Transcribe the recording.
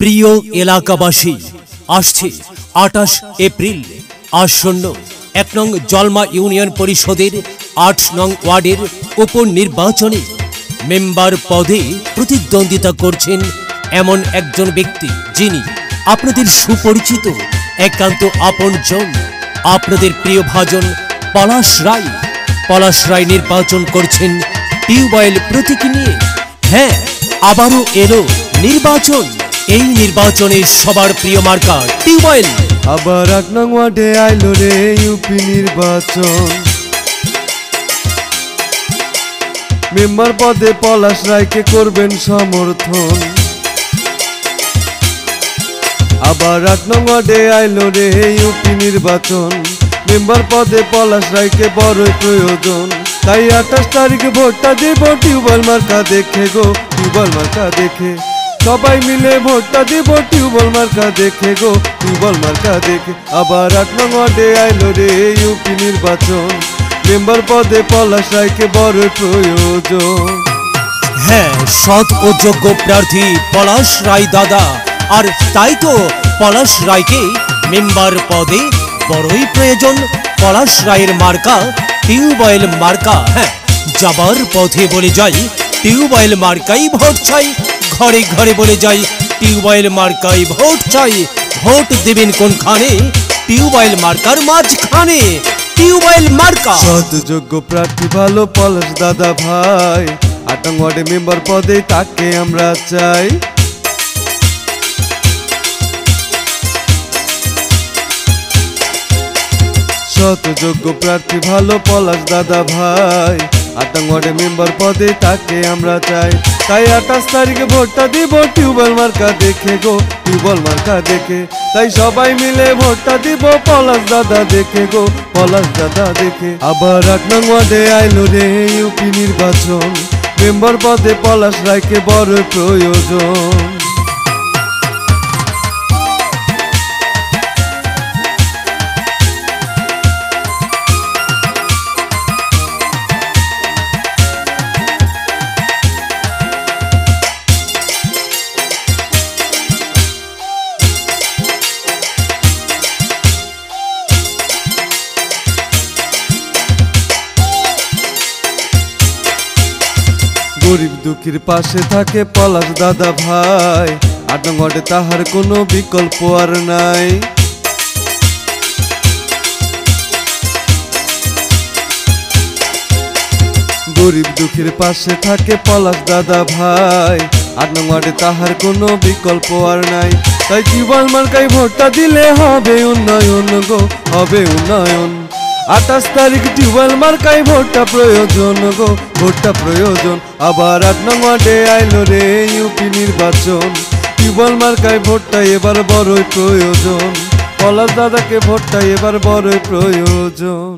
প্রিয় এলাকাবাসী, আসছে 28 এপ্রিল আসন্ন 1 নং জলমা ইউনিয়ন পরিষদের 8 নং ওয়ার্ডের উপনির্বাচনে মেম্বার পদে প্রতিদ্বন্দ্বিতা করছেন এমন একজন ব্যক্তি যিনি আপনাদের সুপরিচিত একান্ত আপনজন, আপনাদের প্রিয় ভাজন পলাশ রায়। পলাশ রায় নির্বাচন করছেন টিউবওয়েল প্রতীক নিয়ে। হ্যাঁ, আবারও এলো নির্বাচন। এই নির্বাচনে সবার প্রিয় মার্কা টিউবওয়েল। আবার 1 নং ওয়ার্ডে আইলো রে ইউপি নির্বাচন। মেম্বার পদে পলাশ রায়কে করবেন সমর্থন। আবার 8 নং ওয়ার্ডে আইলো রে ইউপি নির্বাচন। মেম্বার পদে পলাশ রায়কে বড়ই প্রয়োজন। তাই 28 তারিখে ভোটটা দেব টিউবওয়েল মার্কা দেখে গো, টিউবওয়েল মার্কা দেখে। সবাই মিলে ভোটটা দেব টিউবওয়েল মার্কা দেখে গো, টিউবওয়েল মার্কা দেখে। আবার 8 নং ওয়ার্ডে আইলো রে ইউপি নির্বাচন। মেম্বার পদে পলাশ রায়কে বড়ই প্রয়োজন। হ্যাঁ, সৎ ও যোগ্য প্রার্থী পলাশ রায় দাদা, আর তাই তো পলাশ রায়কে মেম্বার পদে বড়ই প্রয়োজন। পলাশ রায়ের মার্কা টিউবওয়েল মার্কা। হ্যাঁ, যাবার পথে বলে যাই টিউবওয়েল মার্কাই ভোট চাই, ঘরে ঘরে বলে যাই টিউবওয়েল মার্কাই ভোট চাই। ভোট দেবেন কোনখানে? টিউবওয়েল মার্কার মাঝখানে। টিউবওয়েল মার্কা। সৎ যোগ্য প্রার্থী ভালো পলাশ দাদা ভাই। 8 নং ওয়ার্ডে মেম্বার পদে তাকে আমরা চাই। সৎ যোগ্য প্রার্থী ভালো পলাশ দাদা ভাই। 8 নং ওয়ার্ডে মেম্বার পদে তাকে আমরা চাই। তাই 28 তারিখে ভোটটা দিব টিউবওয়েল মার্কা দেখে গো, টিউবওয়েল মার্কা দেখে। তাই সবাই মিলে ভোটটা দিব পলাশ দাদা দেখে গো, পলাশ দাদা দেখে। আবার 8 নং ওয়ার্ডে আইলো রে ইউপি নির্বাচন। মেম্বার পদে পলাশ রায়কে বড় প্রয়োজন। গরিব দুঃখীর পাশে থাকে পলাশ দাদা ভাই। 8 নং ওয়ার্ডে তাহার কোনো বিকল্প আর নাই। গরিব দুঃখীর পাশে থাকে পলাশ দাদা ভাই। 8 নং ওয়ার্ডে তাহার কোনো বিকল্প আর নাই। তাই টিউবওয়েল মার্কায় ভোটটা দিলে হবে উন্নয়ন গো, হবে উন্নয়ন। 28 তারিখ টিউবওয়েল মার্কায় ভোটটা প্রয়োজন গো, ভোটটা প্রয়োজন। আবার 8 নং ওয়ার্ডে আইলো রে ইউপি নির্বাচন। টিউবওয়েল মার্কায় ভোটটা এবার বড়ই প্রয়োজন। পলাশ দাদাকে ভোটটা এবার বড়ই প্রয়োজন।